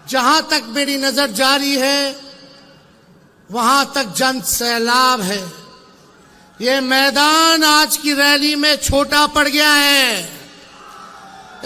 जहां तक मेरी नजर जा रही है वहां तक जन सैलाब है। ये मैदान आज की रैली में छोटा पड़ गया है।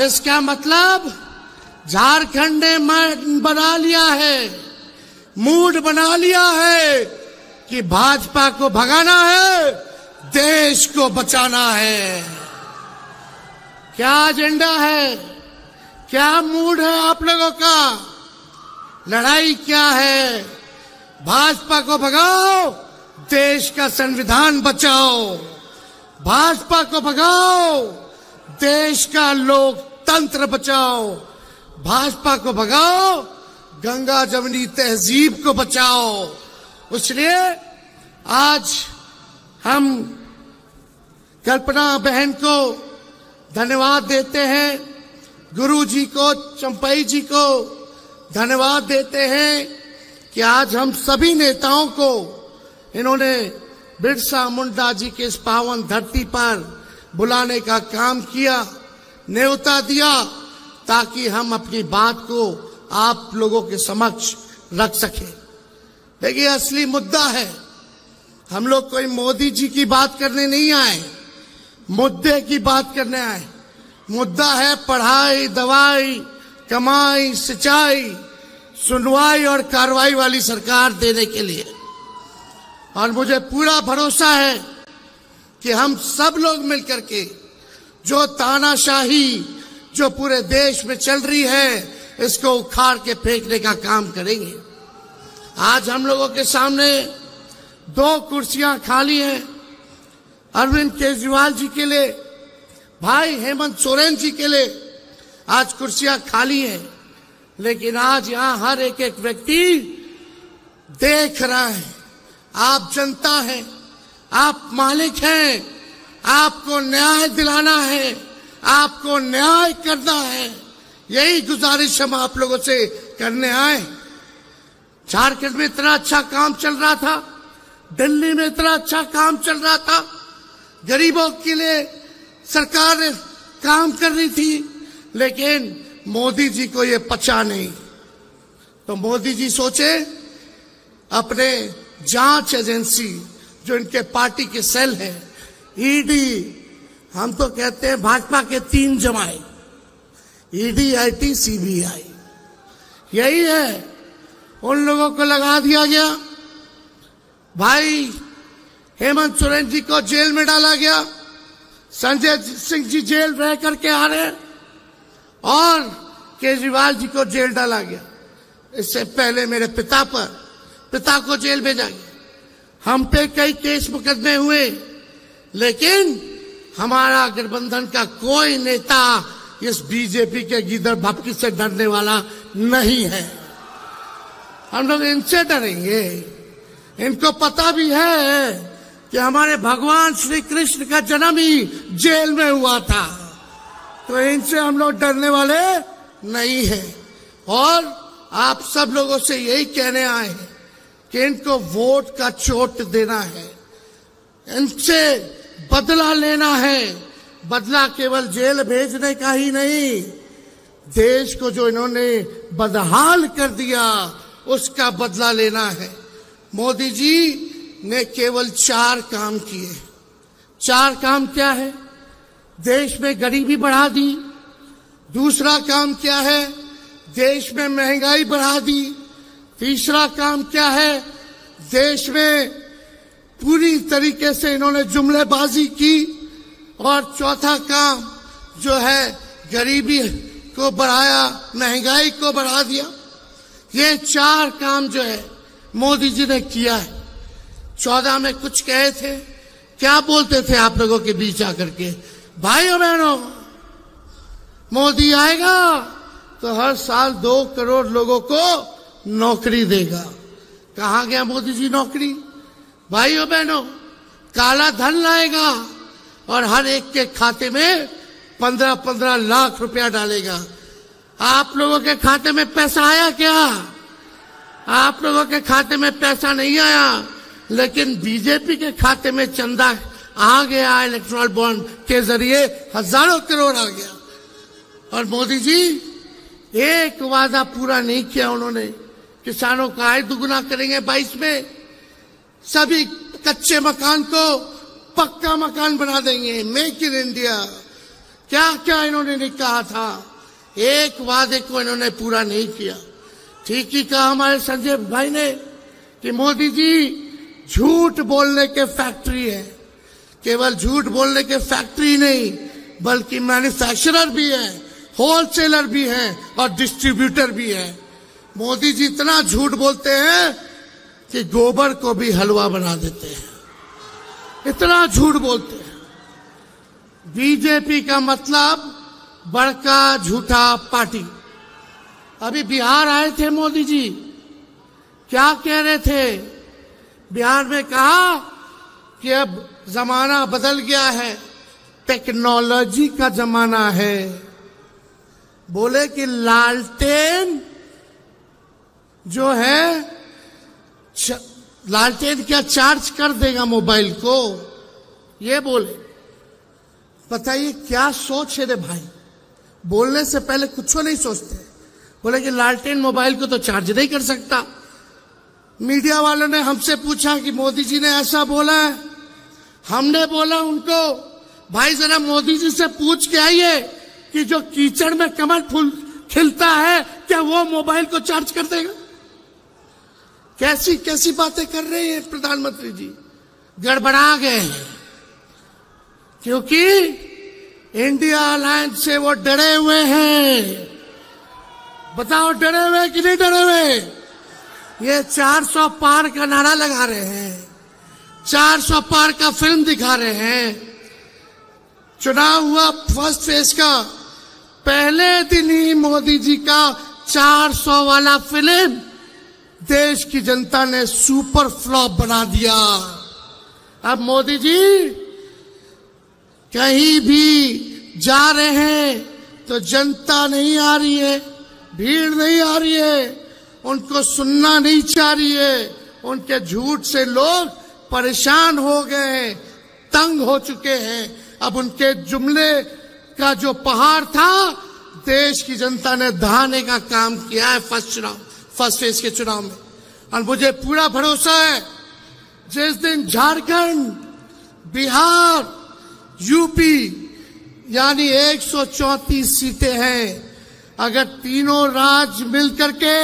इसका मतलब झारखंड ने बना लिया है, मूड बना लिया है कि भाजपा को भगाना है, देश को बचाना है। क्या एजेंडा है, क्या मूड है आप लोगों का? लड़ाई क्या है? भाजपा को भगाओ, देश का संविधान बचाओ। भाजपा को भगाओ, देश का लोकतंत्र बचाओ। भाजपा को भगाओ, गंगा जमुनी तहजीब को बचाओ। इसलिए आज हम कल्पना बहन को धन्यवाद देते हैं, गुरु जी को, चंपई जी को धन्यवाद देते हैं कि आज हम सभी नेताओं को इन्होंने बिरसा मुंडा जी के इस पावन धरती पर बुलाने का काम किया, न्योता दिया, ताकि हम अपनी बात को आप लोगों के समक्ष रख सकें। देखिए, असली मुद्दा है, हम लोग कोई मोदी जी की बात करने नहीं आए, मुद्दे की बात करने आए। मुद्दा है पढ़ाई, दवाई, कमाई, सिंचाई, सुनवाई और कार्रवाई वाली सरकार देने के लिए। और मुझे पूरा भरोसा है कि हम सब लोग मिलकर के जो तानाशाही जो पूरे देश में चल रही है, इसको उखाड़ के फेंकने का काम करेंगे। आज हम लोगों के सामने 2 कुर्सियां खाली हैं, अरविंद केजरीवाल जी के लिए, भाई हेमंत सोरेन जी के लिए आज कुर्सियां खाली हैं। लेकिन आज यहां हर एक व्यक्ति देख रहा है, आप जनता हैं, आप मालिक हैं, आपको न्याय दिलाना है, आपको न्याय करना है। यही गुजारिश हम आप लोगों से करने आए। झारखंड में इतना अच्छा काम चल रहा था, दिल्ली में इतना अच्छा काम चल रहा था, गरीबों के लिए सरकार काम कर रही थी, लेकिन मोदी जी को ये पचा नहीं। तो मोदी जी सोचे अपने जांच एजेंसी जो इनके पार्टी के सेल है, ईडी, हम तो कहते हैं भाजपा के 3 जमाए, ईडी, आईटी, सीबीआई, यही है, उन लोगों को लगा दिया गया। भाई हेमंत सोरेन जी को जेल में डाला गया, संजय सिंह जी जेल रह करके आ रहे हैं, और केजरीवाल जी को जेल डाला गया। इससे पहले मेरे पिता को जेल भेजा गया। हम पे कई केस मुकदमे हुए, लेकिन हमारा गठबंधन का कोई नेता इस बीजेपी के गीदड़ भपकी से डरने वाला नहीं है। हम लोग इनसे डरेंगे। इनको पता भी है कि हमारे भगवान श्री कृष्ण का जन्म ही जेल में हुआ था, तो इनसे हम लोग डरने वाले नहीं हैं। और आप सब लोगों से यही कहने आए हैं कि इनको वोट का चोट देना है, इनसे बदला लेना है। बदला केवल जेल भेजने का ही नहीं, देश को जो इन्होंने बदहाल कर दिया उसका बदला लेना है। मोदी जी ने केवल 4 काम किए। 4 काम क्या है? देश में गरीबी बढ़ा दी। दूसरा काम क्या है? देश में महंगाई बढ़ा दी। तीसरा काम क्या है? देश में पूरी तरीके से इन्होंने जुमलेबाजी की। और चौथा काम जो है, गरीबी को बढ़ाया, महंगाई को बढ़ा दिया। ये 4 काम जो है मोदी जी ने किया है। 14 में कुछ कहे थे, क्या बोलते थे आप लोगों के बीच आकर के? भाइयों बहनों, मोदी आएगा तो हर साल 2 करोड़ लोगों को नौकरी देगा। कहां गया मोदी जी नौकरी? भाइयों बहनों, काला धन लाएगा और हर एक के खाते में 15-15 लाख रुपया डालेगा। आप लोगों के खाते में पैसा आया क्या? आप लोगों के खाते में पैसा नहीं आया, लेकिन बीजेपी के खाते में चंदा आ गया। इलेक्ट्रल बॉन्ड के जरिए हजारों करोड़ आ गया। और मोदी जी एक वादा पूरा नहीं किया उन्होंने। किसानों का आय दुगुना करेंगे 22 में, सभी कच्चे मकान को पक्का मकान बना देंगे, मेक इन इंडिया। क्या क्या इन्होंने नहीं कहा था, एक वादे को इन्होंने पूरा नहीं किया। ठीक ही कहा हमारे संजय भाई ने कि मोदी जी झूठ बोलने के फैक्ट्री है। केवल झूठ बोलने के फैक्ट्री नहीं, बल्कि मैन्युफैक्चरर भी है, होलसेलर भी है और डिस्ट्रीब्यूटर भी है। मोदी जी इतना झूठ बोलते हैं कि गोबर को भी हलवा बना देते हैं, इतना झूठ बोलते हैं। बीजेपी का मतलब बड़का झूठा पार्टी। अभी बिहार आए थे मोदी जी, क्या कह रहे थे? बिहार में कहा कि अब जमाना बदल गया है, टेक्नोलॉजी का जमाना है। बोले कि लालटेन जो है, लालटेन क्या चार्ज कर देगा मोबाइल को, ये बोले। बताइए क्या सोच है रे भाई, बोलने से पहले कुछ नहीं सोचते। बोले कि लालटेन मोबाइल को तो चार्ज नहीं कर सकता। मीडिया वालों ने हमसे पूछा कि मोदी जी ने ऐसा बोला है। हमने बोला उनको, भाई जरा मोदी जी से पूछ के आइए कि जो कीचड़ में कमल फूल खिलता है क्या वो मोबाइल को चार्ज कर देगा? कैसी कैसी बातें कर रहे हैं प्रधानमंत्री जी, गड़बड़ा गए हैं। क्योंकि इंडिया अलायंस से वो डरे हुए हैं। बताओ डरे हुए कि नहीं डरे हुए? ये 400 पार का नारा लगा रहे हैं, 400 पार का फिल्म दिखा रहे हैं। चुनाव हुआ फर्स्ट फेज का, पहले दिन ही मोदी जी का 400 वाला फिल्म देश की जनता ने सुपर फ्लॉप बना दिया। अब मोदी जी कहीं भी जा रहे हैं तो जनता नहीं आ रही है, भीड़ नहीं आ रही है, उनको सुनना नहीं चाह रही है। उनके झूठ से लोग परेशान हो गए हैं, तंग हो चुके हैं। अब उनके जुमले का जो पहाड़ था, देश की जनता ने दहाने का काम किया है फर्स्ट फेज के चुनाव में। और मुझे पूरा भरोसा है जिस दिन झारखंड, बिहार, यूपी यानी 134 सीटें हैं, अगर तीनों राज्य मिलकर के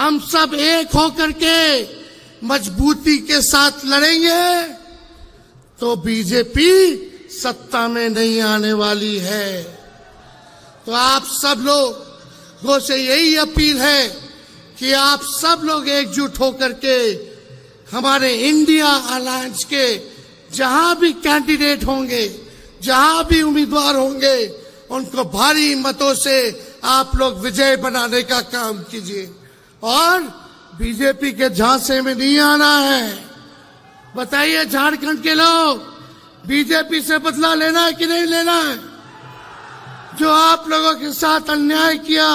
हम सब एक होकर के मजबूती के साथ लड़ेंगे तो बीजेपी सत्ता में नहीं आने वाली है। तो आप सब लोगों से यही अपील है कि आप सब लोग एकजुट होकर के हमारे इंडिया अलायंस के जहां भी कैंडिडेट होंगे, जहां भी उम्मीदवार होंगे, उनको भारी मतों से आप लोग विजय बनाने का काम कीजिए और बीजेपी के झांसे में नहीं आना है। बताइए झारखंड के लोग, बीजेपी से बदला लेना है कि नहीं लेना है? जो आप लोगों के साथ अन्याय किया,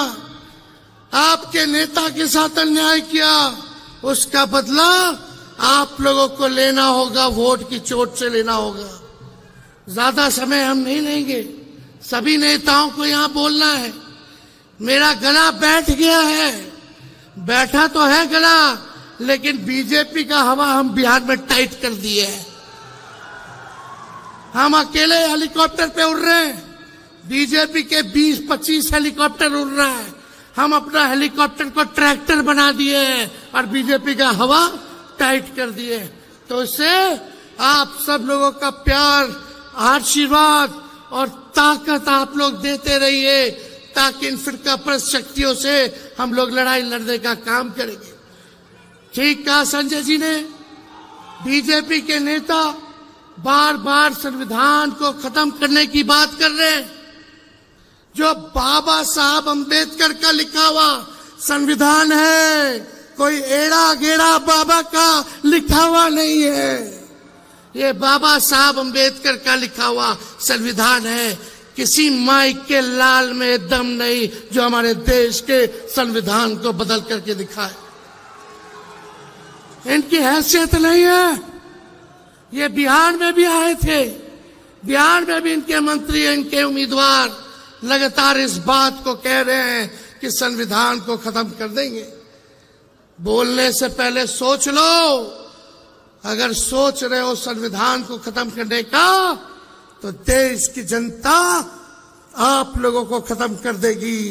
आपके नेता के साथ अन्याय किया, उसका बदला आप लोगों को लेना होगा, वोट की चोट से लेना होगा। ज्यादा समय हम नहीं लेंगे, सभी नेताओं को यहां बोलना है। मेरा गला बैठ गया है, बैठा तो है गला, लेकिन बीजेपी का हवा हम बिहार में टाइट कर दिए है। हम अकेले हेलीकॉप्टर पे उड़ रहे हैं, बीजेपी के 20-25 हेलीकॉप्टर उड़ रहा है। हम अपना हेलीकॉप्टर को ट्रैक्टर बना दिए हैं और बीजेपी का हवा टाइट कर दिए। तो इससे आप सब लोगों का प्यार, आशीर्वाद और ताकत आप लोग देते रहिए, ताकि इन फिरकापरस्त शक्तियों से हम लोग लड़ाई लड़ने का काम करेंगे। ठीक कहा संजय जी ने। बीजेपी के नेता बार बार संविधान को खत्म करने की बात कर रहे हैं। जो बाबा साहब अंबेडकर का लिखा हुआ संविधान है, कोई एड़ा गेड़ा बाबा का लिखा हुआ नहीं है। ये बाबा साहब अंबेडकर का लिखा हुआ संविधान है। किसी माइक के लाल में दम नहीं जो हमारे देश के संविधान को बदल करके दिखाए। इनकी हैसियत नहीं है। ये बिहार में भी आए थे, बिहार में भी इनके मंत्री, इनके उम्मीदवार लगातार इस बात को कह रहे हैं कि संविधान को खत्म कर देंगे। बोलने से पहले सोच लो। अगर सोच रहे हो संविधान को खत्म करने का, तो देश की जनता आप लोगों को खत्म कर देगी।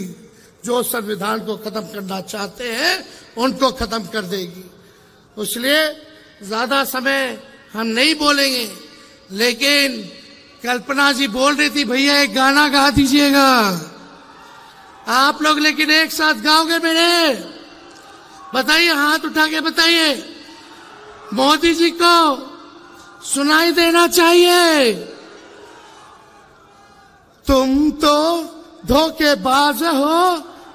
जो संविधान को खत्म करना चाहते हैं उनको खत्म कर देगी। इसलिए ज्यादा समय हम नहीं बोलेंगे, लेकिन कल्पना जी बोल रही थी भैया एक गाना गा दीजिएगा आप लोग, लेकिन एक साथ गाओगे मेरे? बताइए, हाथ उठा के बताइए। मोदी जी को सुनाई देना चाहिए। तुम तो धोखेबाज हो,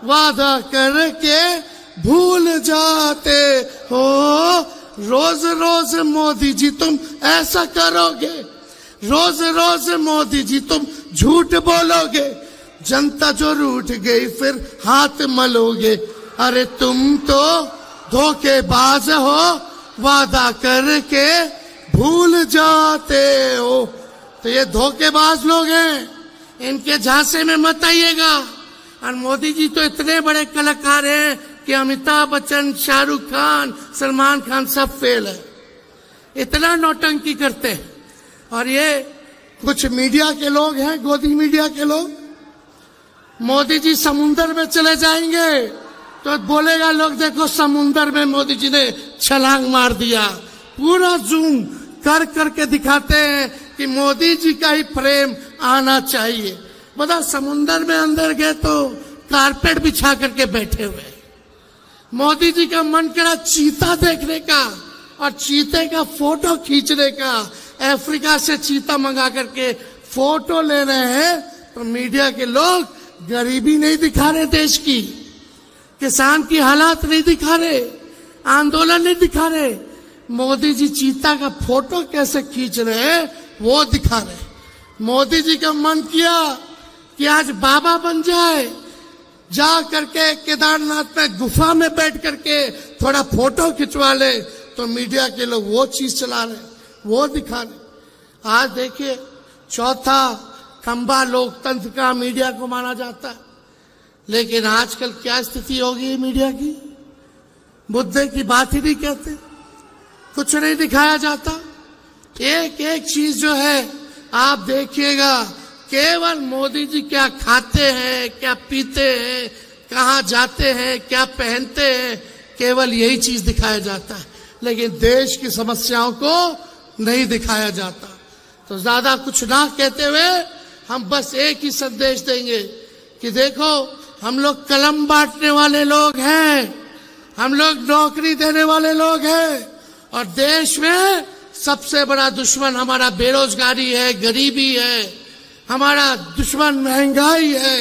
वादा करके भूल जाते हो। रोज रोज मोदी जी तुम ऐसा करोगे, रोज रोज मोदी जी तुम झूठ बोलोगे, जनता जो रूठ गई फिर हाथ मलोगे। अरे तुम तो धोखेबाज हो, वादा करके भूल जाते हो। तो ये धोखेबाज लोग हैं, इनके झांसे में मत आइएगा। और मोदी जी तो इतने बड़े कलाकार हैं कि अमिताभ बच्चन, शाहरुख खान, सलमान खान सब फेल है। इतना नौटंकी करते हैं। और ये कुछ मीडिया के लोग हैं, गोदी मीडिया के लोग, मोदी जी समुंदर में चले जाएंगे तो बोलेगा लोग देखो समुंदर में मोदी जी ने छलांग मार दिया। पूरा जूम कर करके दिखाते हैं कि मोदी जी का ही प्रेम आना चाहिए। बता, समुंदर में अंदर गए तो कारपेट बिछा करके बैठे हुए। मोदी जी का मन करा चीता देखने का और चीते का फोटो खींचने का। अफ्रीका से चीता मंगा करके फोटो ले रहे हैं, तो मीडिया के लोग गरीबी नहीं दिखा रहे, देश की किसान की हालात नहीं दिखा रहे, आंदोलन नहीं दिखा रहे। मोदी जी चीता का फोटो कैसे खींच रहे हैं वो दिखा रहे। मोदी जी का मन किया कि आज बाबा बन जाए, जा करके केदारनाथ में गुफा में बैठ करके थोड़ा फोटो खिंचवा ले, तो मीडिया के लोग वो चीज चला रहे, वो दिखा रहे। आज देखिए, चौथा खंबा लोकतंत्र का मीडिया को माना जाता है, लेकिन आजकल क्या स्थिति होगी मीडिया की? मुद्दे की बात ही नहीं कहते, कुछ नहीं दिखाया जाता। एक एक चीज जो है आप देखिएगा, केवल मोदी जी क्या खाते हैं, क्या पीते हैं, कहाँ जाते हैं, क्या पहनते हैं, केवल यही चीज दिखाया जाता है, लेकिन देश की समस्याओं को नहीं दिखाया जाता। तो ज्यादा कुछ ना कहते हुए हम बस एक ही संदेश देंगे कि देखो, हम लोग कलम बांटने वाले लोग हैं, हम लोग नौकरी देने वाले लोग हैं, और देश में सबसे बड़ा दुश्मन हमारा बेरोजगारी है, गरीबी है, हमारा दुश्मन महंगाई है।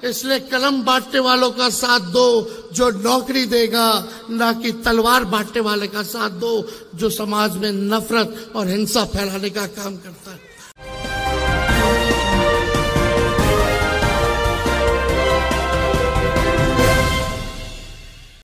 इसलिए कलम बांटने वालों का साथ दो जो नौकरी देगा, ना कि तलवार बांटने वाले का साथ दो जो समाज में नफरत और हिंसा फैलाने का काम करता है।